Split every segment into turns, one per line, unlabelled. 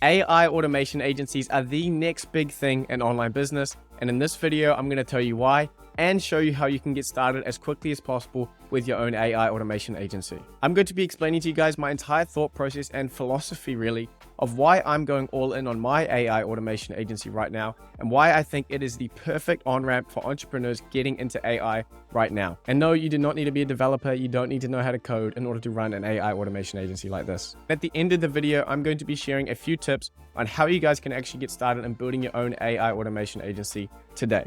AI automation agencies are the next big thing in online business, and in this video, I'm going to tell you why and show you how you can get started as quickly as possible with your own AI automation agency. I'm going to be explaining to you guys my entire thought process and philosophy really of why I'm going all in on my AI automation agency right now and why I think it is the perfect on-ramp for entrepreneurs getting into AI right now. And no, you do not need to be a developer. You don't need to know how to code in order to run an AI automation agency like this. At the end of the video, I'm going to be sharing a few tips on how you guys can actually get started in building your own AI automation agency today.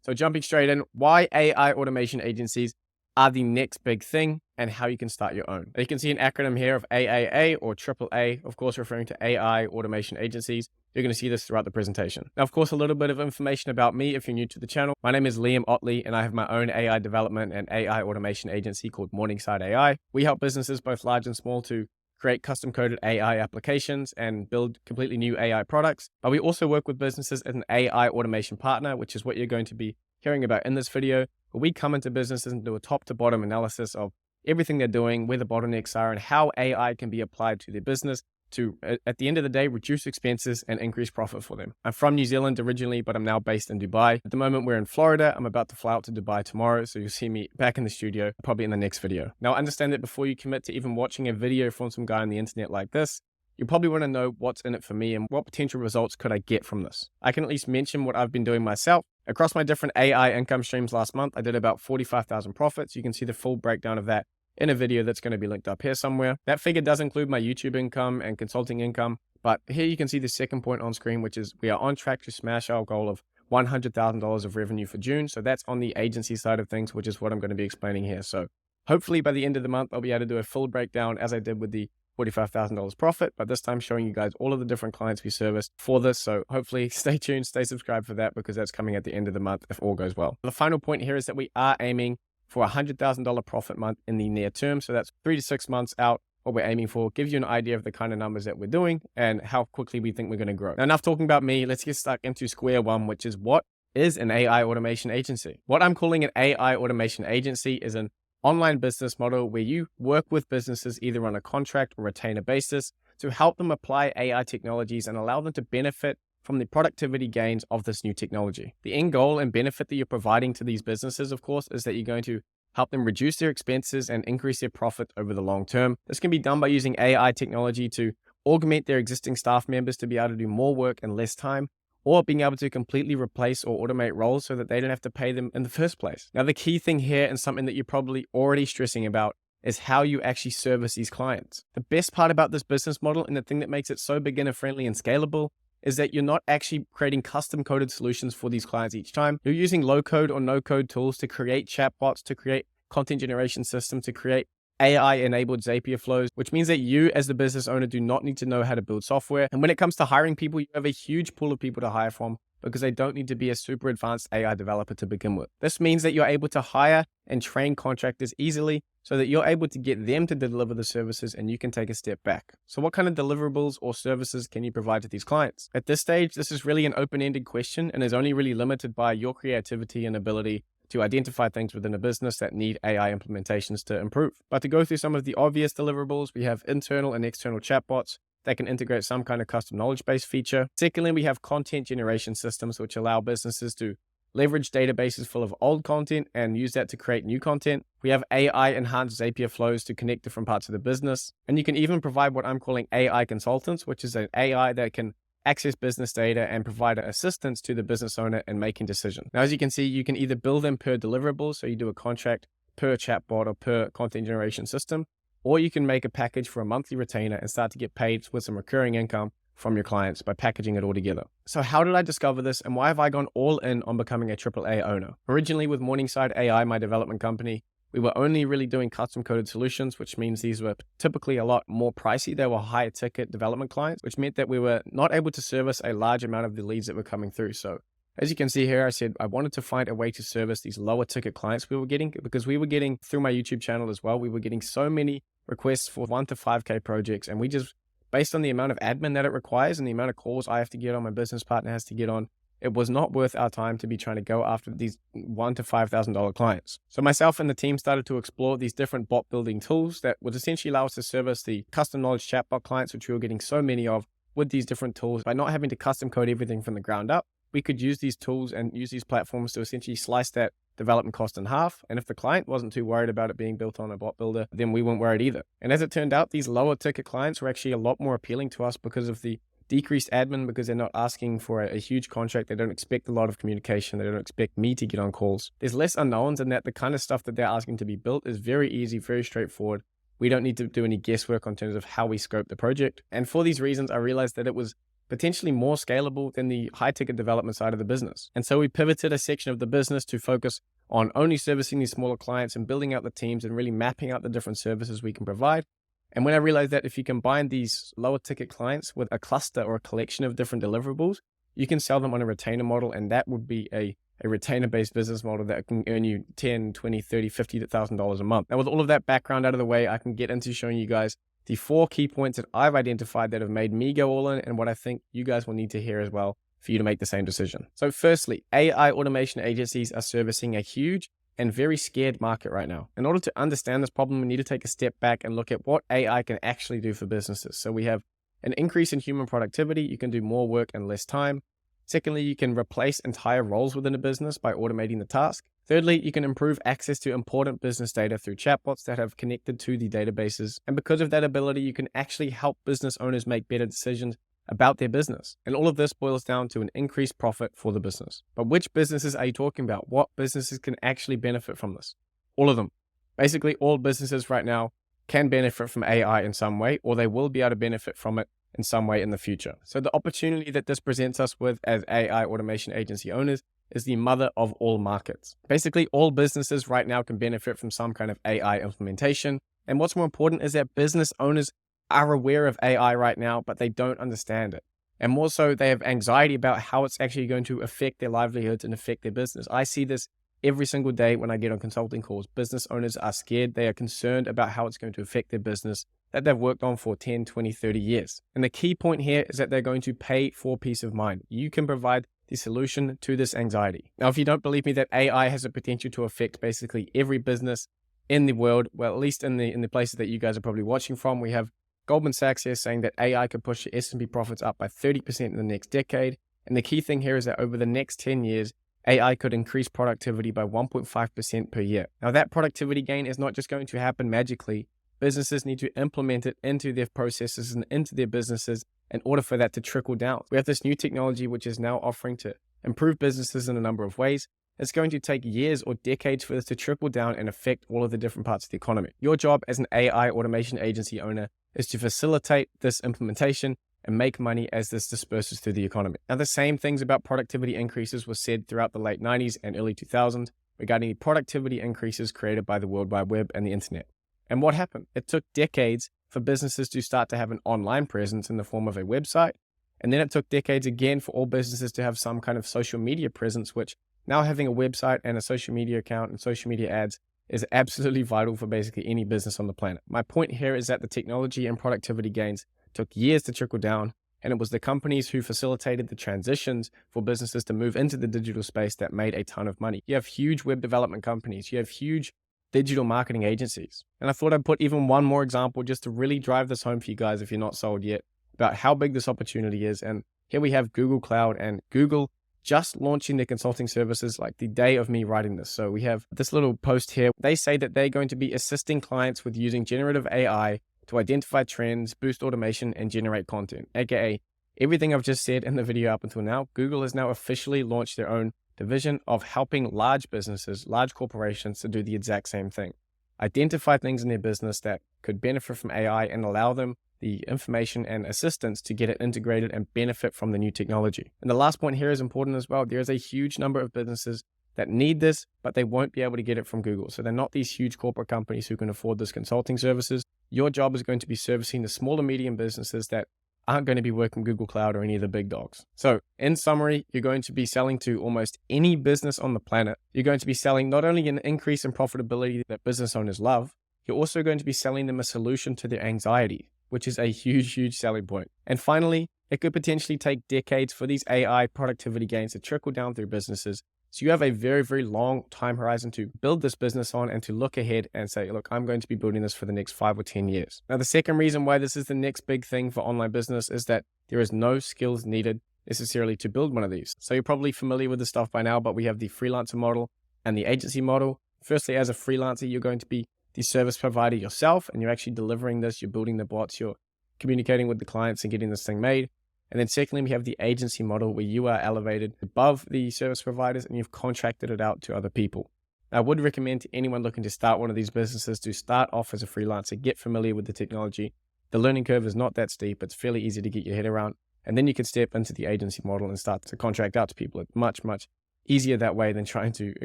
So jumping straight in, why AI automation agencies are the next big thing and how you can start your own. You can see an acronym here of AAA or AAA, of course, referring to AI automation agencies. You're going to see this throughout the presentation. Now, of course, a little bit of information about me if you're new to the channel. My name is Liam Otley, and I have my own AI development and AI automation agency called Morningside AI. We help businesses, both large and small, to create custom-coded AI applications and build completely new AI products. But we also work with businesses as an AI automation partner, which is what you're going to be hearing about in this video, where we come into businesses and do a top-to-bottom analysis of everything they're doing, where the bottlenecks are, and how AI can be applied to their business to, at the end of the day, reduce expenses and increase profit for them. I'm from New Zealand originally, but I'm now based in Dubai. At the moment, we're in Florida. I'm about to fly out to Dubai tomorrow, so you'll see me back in the studio, probably in the next video. Now, understand that before you commit to even watching a video from some guy on the internet like this, you probably want to know what's in it for me and what potential results could I get from this. I can at least mention what I've been doing myself. Across my different AI income streams last month, I did about 45,000 profits. You can see the full breakdown of that in a video that's going to be linked up here somewhere. That figure does include my YouTube income and consulting income, but here you can see the second point on screen, which is we are on track to smash our goal of $100,000 of revenue for June. So that's on the agency side of things, which is what I'm going to be explaining here. So hopefully by the end of the month, I'll be able to do a full breakdown as I did with the $45,000 profit, but this time showing you guys all of the different clients we service for this. So hopefully stay tuned, stay subscribed for that, because that's coming at the end of the month if all goes well. The final point here is that we are aiming for a $100,000 profit month in the near term. So that's 3 to 6 months out. What we're aiming for gives you an idea of the kind of numbers that we're doing and how quickly we think we're going to grow. Now, enough talking about me. Let's get stuck into square one, which is what is an AI automation agency? What I'm calling an AI automation agency is an online business model where you work with businesses either on a contract or retainer basis to help them apply AI technologies and allow them to benefit from the productivity gains of this new technology. The end goal and benefit that you're providing to these businesses, of course, is that you're going to help them reduce their expenses and increase their profit over the long term. This can be done by using AI technology to augment their existing staff members to be able to do more work in less time, or being able to completely replace or automate roles so that they don't have to pay them in the first place. Now, the key thing here, and something that you're probably already stressing about, is how you actually service these clients. The best part about this business model, and the thing that makes it so beginner-friendly and scalable, is that you're not actually creating custom-coded solutions for these clients each time. You're using low-code or no-code tools to create chatbots, to create content generation systems, to create AI-enabled Zapier flows, which means that you as the business owner do not need to know how to build software. And when it comes to hiring people, you have a huge pool of people to hire from because they don't need to be a super advanced AI developer to begin with. This means that you're able to hire and train contractors easily so that you're able to get them to deliver the services and you can take a step back. So what kind of deliverables or services can you provide to these clients? At this stage, this is really an open-ended question and is only really limited by your creativity and ability to identify things within a business that need AI implementations to improve. But to go through some of the obvious deliverables, we have internal and external chatbots that can integrate some kind of custom knowledge-based feature. Secondly, we have content generation systems, which allow businesses to leverage databases full of old content and use that to create new content. We have AI-enhanced Zapier flows to connect different parts of the business. And you can even provide what I'm calling AI consultants, which is an AI that can access business data and provide assistance to the business owner in making decisions. Now, as you can see, you can either bill them per deliverable, so you do a contract per chatbot or per content generation system, or you can make a package for a monthly retainer and start to get paid with some recurring income from your clients by packaging it all together. So how did I discover this and why have I gone all in on becoming a AAA owner? Originally with Morningside AI, my development company, we were only really doing custom coded solutions, which means these were typically a lot more pricey. They were higher ticket development clients, which meant that we were not able to service a large amount of the leads that were coming through. So as you can see here, I said I wanted to find a way to service these lower ticket clients we were getting, because we were getting, through my YouTube channel as well, we were getting so many requests for 1 to 5K projects. And we just, based on the amount of admin that it requires and the amount of calls I have to get on, my business partner has to get on, it was not worth our time to be trying to go after these $1,000 to $5,000 clients. So myself and the team started to explore these different bot building tools that would essentially allow us to service the custom knowledge chatbot clients, which we were getting so many of with these different tools. By not having to custom code everything from the ground up, we could use these tools and use these platforms to essentially slice that development cost in half. And if the client wasn't too worried about it being built on a bot builder, then we weren't worried either. And as it turned out, these lower ticket clients were actually a lot more appealing to us because of the decreased admin, because they're not asking for a huge contract. They don't expect a lot of communication. They don't expect me to get on calls. There's less unknowns, and that the kind of stuff that they're asking to be built is very easy, very straightforward. We don't need to do any guesswork on terms of how we scope the project. And for these reasons, I realized that it was potentially more scalable than the high ticket development side of the business. And so we pivoted a section of the business to focus on only servicing these smaller clients and building out the teams and really mapping out the different services we can provide. And when I realized that if you combine these lower ticket clients with a cluster or a collection of different deliverables, you can sell them on a retainer model, and that would be a retainer-based business model that can earn you $10, $20, $30, $50,000 a month. Now, with all of that background out of the way, I can get into showing you guys the 4 key points that I've identified that have made me go all in, and what I think you guys will need to hear as well for you to make the same decision. So firstly, AI automation agencies are servicing a huge and very scared market right now. In order to understand this problem, we need to take a step back and look at what AI can actually do for businesses. So we have an increase in human productivity. You can do more work in less time. Secondly, you can replace entire roles within a business by automating the task. Thirdly, you can improve access to important business data through chatbots that have connected to the databases. And because of that ability, you can actually help business owners make better decisions about their business. And all of this boils down to an increased profit for the business. But which businesses are you talking about? What businesses can actually benefit from this? All of them. Basically, all businesses right now can benefit from AI in some way, or they will be able to benefit from it in some way in the future. So the opportunity that this presents us with as AI automation agency owners is the mother of all markets. Basically, all businesses right now can benefit from some kind of AI implementation. And what's more important is that business owners are aware of AI right now, but they don't understand it. And more so, they have anxiety about how it's actually going to affect their livelihoods and affect their business. I see this every single day when I get on consulting calls. Business owners are scared. They are concerned about how it's going to affect their business that they've worked on for 10, 20, 30 years. And the key point here is that they're going to pay for peace of mind. You can provide the solution to this anxiety. Now, if you don't believe me that AI has the potential to affect basically every business in the world, well, at least in the places that you guys are probably watching from, we have Goldman Sachs here saying that AI could push the S&P profits up by 30% in the next decade. And the key thing here is that over the next 10 years, AI could increase productivity by 1.5% per year. Now, that productivity gain is not just going to happen magically. Businesses need to implement it into their processes and into their businesses in order for that to trickle down. We have this new technology which is now offering to improve businesses in a number of ways. It's going to take years or decades for this to trickle down and affect all of the different parts of the economy. Your job as an AI automation agency owner is to facilitate this implementation and make money as this disperses through the economy. Now, the same things about productivity increases were said throughout the late 90s and early 2000s regarding the productivity increases created by the World Wide Web and the internet. And what happened? It took decades for businesses to start to have an online presence in the form of a website. And then it took decades again for all businesses to have some kind of social media presence, which now having a website and a social media account and social media ads is absolutely vital for basically any business on the planet. My point here is that the technology and productivity gains took years to trickle down, and it was the companies who facilitated the transitions for businesses to move into the digital space that made a ton of money. You have huge web development companies, you have huge digital marketing agencies. And I thought I'd put even one more example just to really drive this home for you guys if you're not sold yet about how big this opportunity is. And here we have Google Cloud, and Google just launching their consulting services like the day of me writing this. So we have this little post here. They say that they're going to be assisting clients with using generative AI to identify trends, boost automation, and generate content, aka everything I've just said in the video up until now. Google has now officially launched their own division of helping large businesses, large corporations to do the exact same thing. Identify things in their business that could benefit from AI and allow them the information and assistance to get it integrated and benefit from the new technology. And the last point here is important as well. There is a huge number of businesses that need this, but they won't be able to get it from Google. So they're not these huge corporate companies who can afford this consulting services. Your job is going to be servicing the small and medium businesses that aren't going to be working Google Cloud or any of the big dogs. So in summary, you're going to be selling to almost any business on the planet. You're going to be selling not only an increase in profitability that business owners love, you're also going to be selling them a solution to their anxiety, which is a huge, huge selling point. And finally, It could potentially take decades for these AI productivity gains to trickle down through businesses. So you have a very, very long time horizon to build this business on and to look ahead and say, look, I'm going to be building this for the next 5 or 10 years. Now, the second reason why this is the next big thing for online business is that there is no skills needed necessarily to build one of these. So you're probably familiar with this stuff by now, but we have the freelancer model and the agency model. Firstly, as a freelancer, you're going to be the service provider yourself, and you're actually delivering this. You're building the bots, you're communicating with the clients and getting this thing made. And then secondly, we have the agency model where you are elevated above the service providers and you've contracted it out to other people. I would recommend to anyone looking to start one of these businesses to start off as a freelancer, get familiar with the technology. The learning curve is not that steep. It's fairly easy to get your head around. And then you can step into the agency model and start to contract out to people. It's much, much easier that way than trying to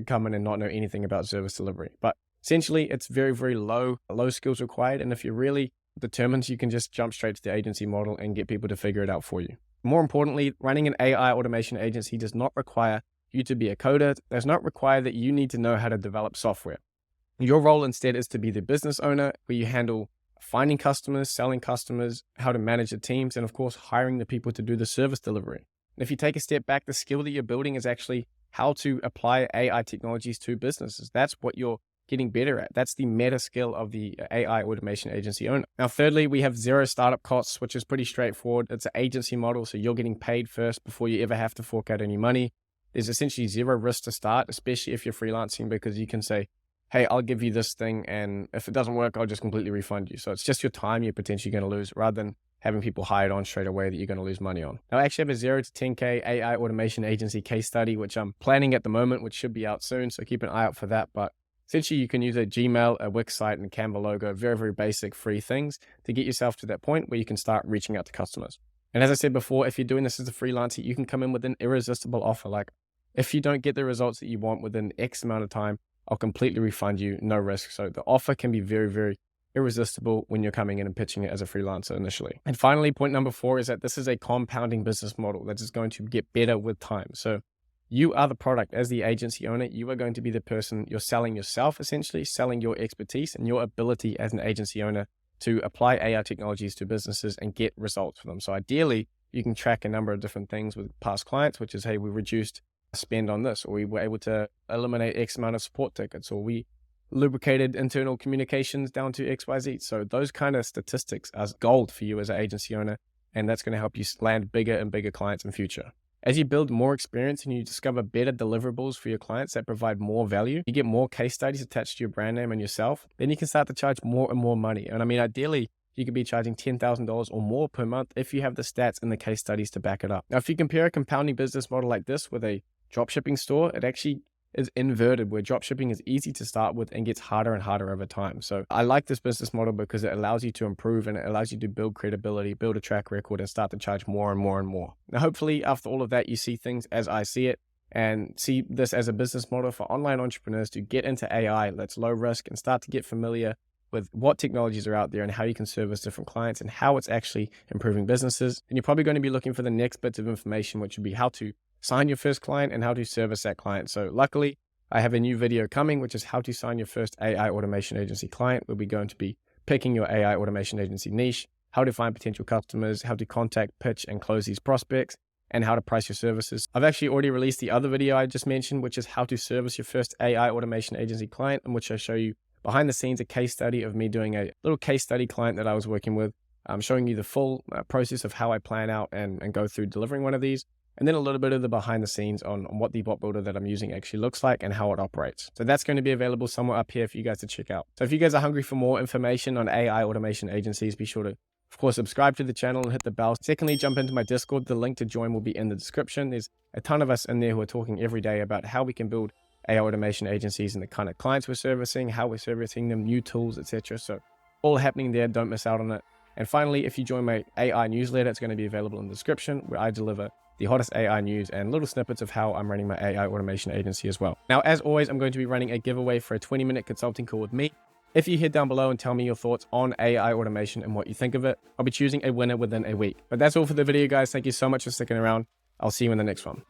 come in and not know anything about service delivery. But essentially, it's very, very low skills required. And if you're really determined, you can just jump straight to the agency model and get people to figure it out for you. More importantly, running an AI automation agency does not require you to be a coder. It does not require that you need to know how to develop software. Your role instead is to be the business owner, where you handle finding customers, selling customers, how to manage the teams, and of course, hiring the people to do the service delivery. And if you take a step back, the skill that you're building is actually how to apply AI technologies to businesses. That's what you're getting better at. That's the meta skill of the AI automation agency owner. Now, thirdly, we have zero startup costs, which is pretty straightforward. It's an agency model, so you're getting paid first before you ever have to fork out any money. There's essentially zero risk to start, especially if you're freelancing, because you can say, hey, I'll give you this thing, and if it doesn't work, I'll just completely refund you. So it's just your time you're potentially going to lose, rather than having people hired on straight away that you're going to lose money on. Now, I actually have a 0 to 10K AI automation agency case study, which I'm planning at the moment, which should be out soon. So keep an eye out for that. But essentially, you can use a Gmail, a Wix site, and a Canva logo, very, very basic free things to get yourself to that point where you can start reaching out to customers. And as I said before, if you're doing this as a freelancer, you can come in with an irresistible offer. Like, if you don't get the results that you want within X amount of time, I'll completely refund you, no risk. So the offer can be very, very irresistible when you're coming in and pitching it as a freelancer initially. And finally, point number 4 is that this is a compounding business model that is going to get better with time. So you are the product. As the agency owner, you are going to be the person you're selling yourself, essentially selling your expertise and your ability as an agency owner to apply AI technologies to businesses and get results for them. So ideally, you can track a number of different things with past clients, which is, hey, we reduced spend on this, or we were able to eliminate X amount of support tickets, or we lubricated internal communications down to XYZ. So those kind of statistics are gold for you as an agency owner, and that's going to help you land bigger and bigger clients in future. As you build more experience and you discover better deliverables for your clients that provide more value, you get more case studies attached to your brand name and yourself, then you can start to charge more and more money. And I mean, ideally, you could be charging $10,000 or more per month if you have the stats and the case studies to back it up. Now, if you compare a compounding business model like this with a dropshipping store, it actually is inverted, where dropshipping is easy to start with and gets harder and harder over time. So I like this business model because it allows you to improve and it allows you to build credibility, build a track record, and start to charge more and more and more. Now, hopefully after all of that, you see things as I see it and see this as a business model for online entrepreneurs to get into AI that's low risk and start to get familiar with what technologies are out there and how you can service different clients and how it's actually improving businesses. And you're probably going to be looking for the next bits of information, which would be how to sign your first client and how to service that client. So luckily, I have a new video coming, which is how to sign your first AI automation agency client, where we're going to be picking your AI automation agency niche, how to find potential customers, how to contact, pitch, and close these prospects, and how to price your services. I've actually already released the other video I just mentioned, which is how to service your first AI automation agency client, in which I show you behind the scenes a case study of me doing a little case study client that I was working with. I'm showing you the full process of how I plan out and go through delivering one of these. And then a little bit of the behind the scenes on what the bot builder that I'm using actually looks like and how it operates. So that's going to be available somewhere up here for you guys to check out. So if you guys are hungry for more information on AI automation agencies, be sure to, of course, subscribe to the channel and hit the bell. Secondly, jump into my Discord. The link to join will be in the description. There's a ton of us in there who are talking every day about how we can build AI automation agencies and the kind of clients we're servicing, how we're servicing them, new tools, etc. So all happening there. Don't miss out on it. And finally, if you join my AI newsletter, it's going to be available in the description, where I deliver the hottest AI news and little snippets of how I'm running my AI automation agency as well. Now, as always, I'm going to be running a giveaway for a 20-minute consulting call with me. If you head down below and tell me your thoughts on AI automation and what you think of it, I'll be choosing a winner within a week. But that's all for the video, guys. Thank you so much for sticking around. I'll see you in the next one.